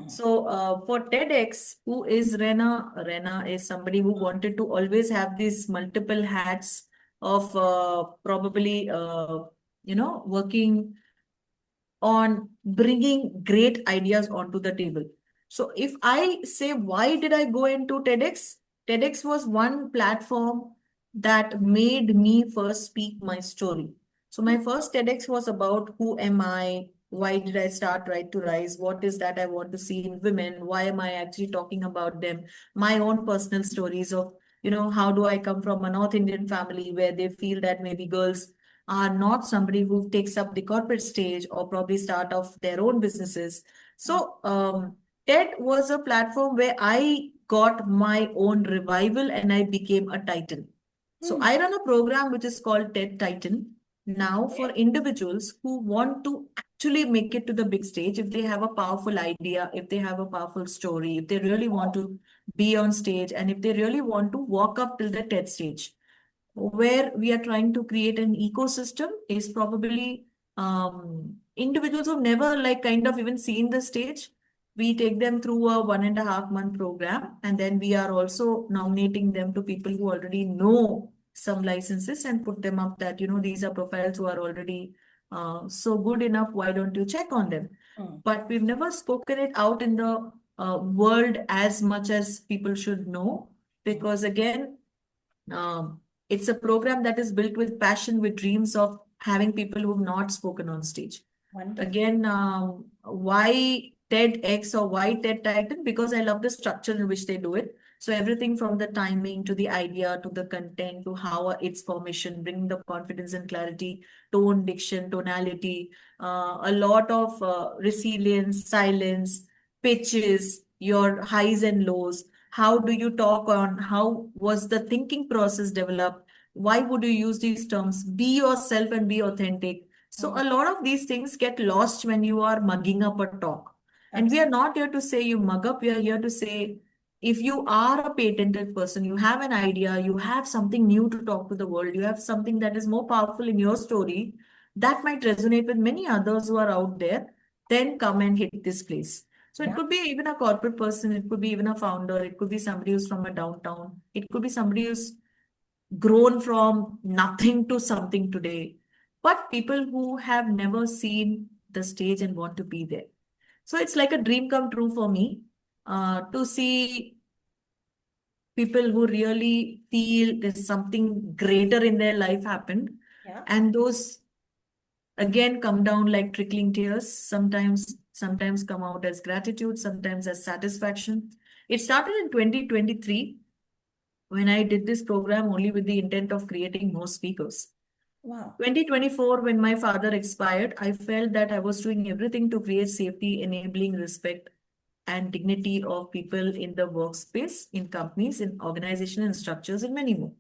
So for TEDx, who is Rena? Rena is somebody who wanted to always have these multiple hats of probably, working on bringing great ideas onto the table. So if I say, why did I go into TEDx? TEDx was one platform that made me first speak my story. So my first TEDx was about who am I? Why did I start Right to Rise? What is that I want to see in women? Why am I actually talking about them? My own personal stories of, how do I come from a North Indian family where they feel that maybe girls are not somebody who takes up the corporate stage or probably start off their own businesses. So TED was a platform where I got my own revival and I became a titan. So I run a program which is called TED Titan now for individuals who want to actually make it to the big stage. If they have a powerful idea, if they have a powerful story, if they really want to be on stage, and if they really want to walk up till the TED stage, where we are trying to create an ecosystem is probably individuals who've never like kind of even seen the stage. We take them through a 1.5 month program, and then we are also nominating them to people who already know some licenses and put them up that, these are profiles who are already so good enough. Why don't you check on them? But we've never spoken it out in the world as much as people should know, because again, it's a program that is built with passion, with dreams of having people who've not spoken on stage. Wonderful. Again, why TEDx or why TED Titan? Because I love the structure in which they do it. So everything from the timing to the idea to the content to how its formation, bringing the confidence and clarity, tone, diction, tonality, a lot of resilience, silence, pitches, your highs and lows. How do you talk on? How was the thinking process developed? Why would you use these terms? Be yourself and be authentic. So a lot of these things get lost when you are mugging up a talk. And we are not here to say you mug up. We are here to say if you are a patented person, you have an idea, you have something new to talk to the world, you have something that is more powerful in your story that might resonate with many others who are out there, then come and hit this place. So it could be even a corporate person, it could be even a founder, it could be somebody who's from a downtown, it could be somebody who's grown from nothing to something today, but people who have never seen the stage and want to be there. So it's like a dream come true for me to see people who really feel there's something greater in their life happened. Yeah. And those again come down like trickling tears. Sometimes come out as gratitude, sometimes as satisfaction. It started in 2023 when I did this program only with the intent of creating more speakers. Wow. 2024, when my father expired, I felt that I was doing everything to create safety, enabling respect and dignity of people in the workspace, in companies, in organization and structures, and many more.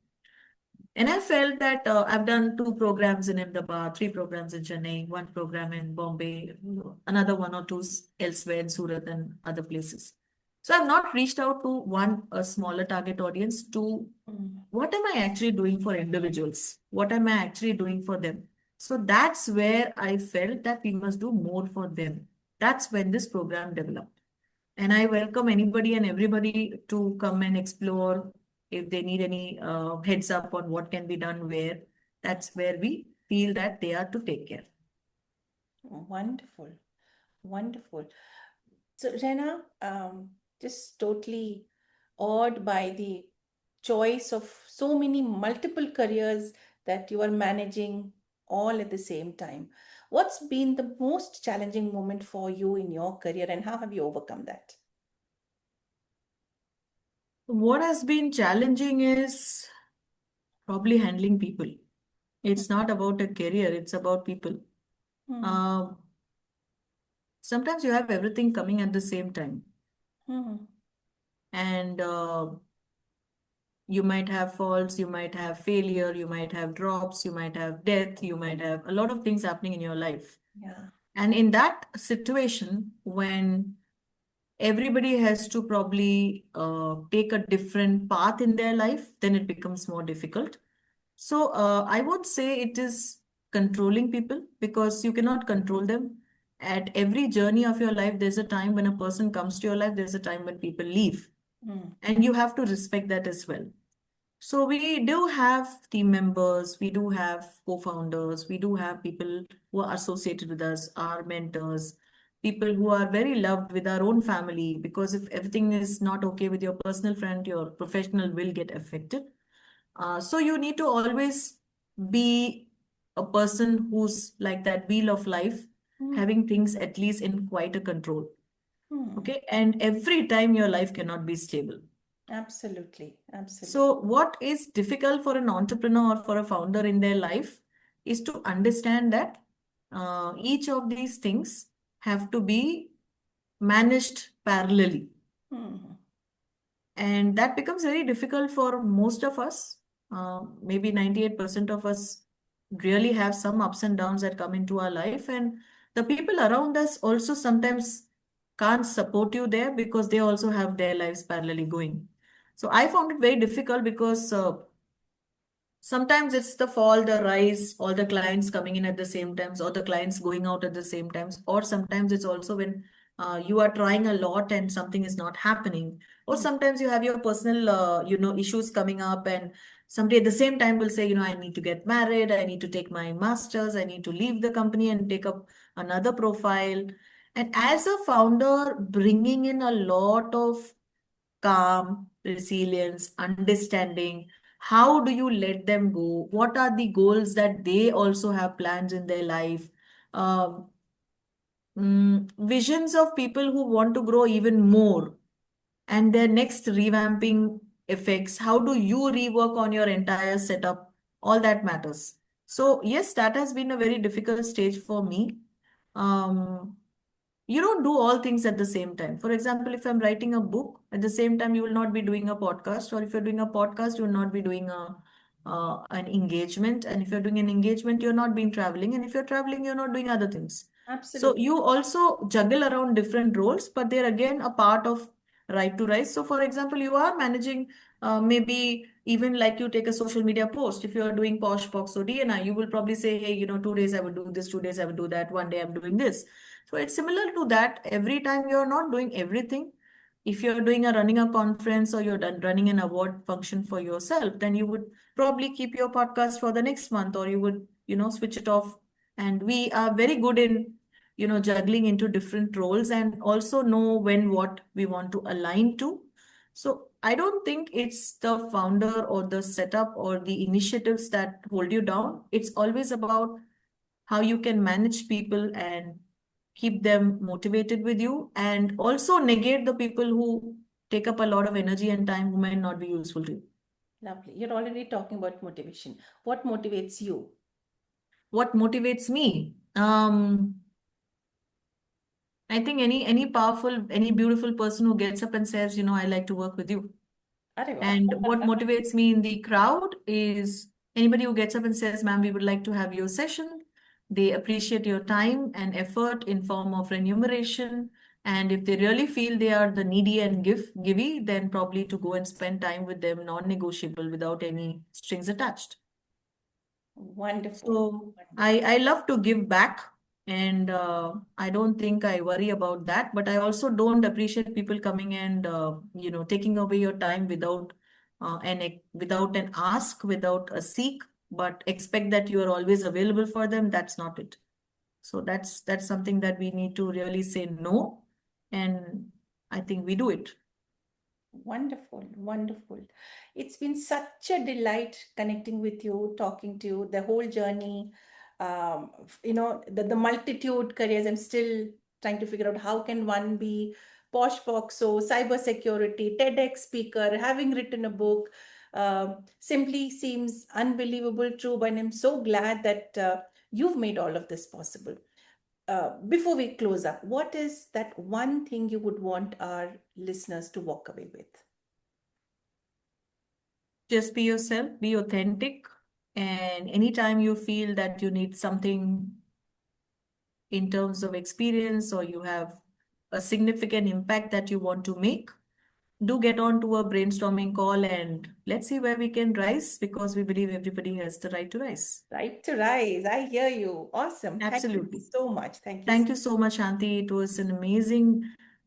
And I felt that I've done two programs in Ahmedabad, three programs in Chennai, one program in Bombay, another one or two elsewhere in Surat and other places. So I've not reached out to one a smaller target audience to Mm. what am I actually doing for individuals? What am I actually doing for them? So that's where I felt that we must do more for them. That's when this program developed. And I welcome anybody and everybody to come and explore if they need any heads up on what can be done where. That's where we feel that they are to take care. Wonderful. Wonderful. So, Rena, just totally awed by the choice of so many multiple careers that you are managing all at the same time. What's been the most challenging moment for you in your career, and how have you overcome that? What has been challenging is probably handling people. It's not about a career, it's about people. Hmm. Uh, Sometimes you have everything coming at the same time. Hmm. And you might have faults, you might have failure, you might have drops, you might have death, you might have a lot of things happening in your life. Yeah. And in that situation, when everybody has to probably take a different path in their life, then it becomes more difficult. So I would say it is controlling people because you cannot control them. At every journey of your life, there's a time when a person comes to your life, there's a time when people leave. Hmm. And you have to respect that as well. So we do have team members, we do have co-founders, we do have people who are associated with us, our mentors, people who are very loved with our own family, because if everything is not okay with your personal friend, your professional will get affected. So you need to always be a person who's like that wheel of life, Hmm. having things at least in quite a control. Hmm. Okay. And every time your life cannot be stable. Absolutely. Absolutely. So, what is difficult for an entrepreneur or for a founder in their life is to understand that each of these things have to be managed parallelly. Hmm. And that becomes very difficult for most of us. Maybe 98% of us really have some ups and downs that come into our life. And the people around us also sometimes can't support you there because they also have their lives parallelly going. So I found it very difficult because sometimes it's the fall, the rise, all the clients coming in at the same times, or the clients going out at the same times, or sometimes it's also when you are trying a lot and something is not happening, or Hmm. sometimes you have your personal, issues coming up, and somebody at the same time will say, I need to get married, I need to take my masters, I need to leave the company and take up another profile. And as a founder, bringing in a lot of calm, resilience, understanding. How do you let them go? What are the goals that they also have plans in their life? Um, Visions of people who want to grow even more and their next revamping effects. How do you rework on your entire setup? All that matters. So, yes, that has been a very difficult stage for me. Um, you don't do all things at the same time. For example, if I'm writing a book, at the same time, you will not be doing a podcast, or if you're doing a podcast, you will not be doing an engagement. And if you're doing an engagement, you're not been traveling. And if you're traveling, you're not doing other things. So Absolutely. you also juggle around different roles, but they're again a part of Right to Rise. So, for example, you are managing maybe even like you take a social media post. If you are doing POSH, FOXO, DNI, you will probably say, hey, 2 days I will do this, 2 days I will do that, one day I'm doing this. So it's similar to that. Every time you're not doing everything. If you're doing a running a conference or you're done running an award function for yourself, then you would probably keep your podcast for the next month, or you would, switch it off. And we are very good in, juggling into different roles and also know when what we want to align to. So I don't think it's the founder or the setup or the initiatives that hold you down. It's always about how you can manage people and keep them motivated with you, and also negate the people who take up a lot of energy and time who might not be useful to you. Lovely. You're already talking about motivation. What motivates you? What motivates me? I think any powerful, any beautiful person who gets up and says, I like to work with you. Arre वाह. And what motivates me in the crowd is anybody who gets up and says, ma'am, we would like to have your session. They appreciate your time and effort in form of remuneration. And if they really feel they are the needy and givey, then probably to go and spend time with them, non-negotiable, without any strings attached. Wonderful. So Wonderful. I love to give back, and I don't think I worry about that. But I also don't appreciate people coming and taking away your time without an ask, without a seek, but expect that you are always available for them. That's not it. So that's something that we need to really say no, and I think we do it. Wonderful, wonderful. It's been such a delight connecting with you, talking to you, the whole journey. The multitude careers. I'm still trying to figure out how can one be posh FOXO, cyber security, TEDx speaker, having written a book. Simply seems unbelievable true, but I'm so glad that you've made all of this possible. Before we close up, what is that one thing you would want our listeners to walk away with? Just be yourself, be authentic, and anytime you feel that you need something in terms of experience, or you have a significant impact that you want to make, do get on to a brainstorming call and let's see where we can rise, because we believe everybody has the right to rise. Right to rise. I hear you. Awesome. Thank you Absolutely. so much. Thank you. Thank you so much, Shanti. It was an amazing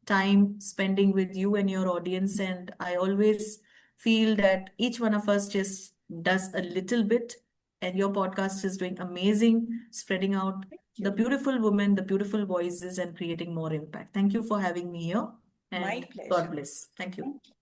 time spending with you and your audience. And I always feel that each one of us just does a little bit. And your podcast is doing amazing, spreading out Thank the you. beautiful women, the beautiful voices, and creating more impact. Thank you for having me here. My And God pleasure. bless. Thank you. Thank you.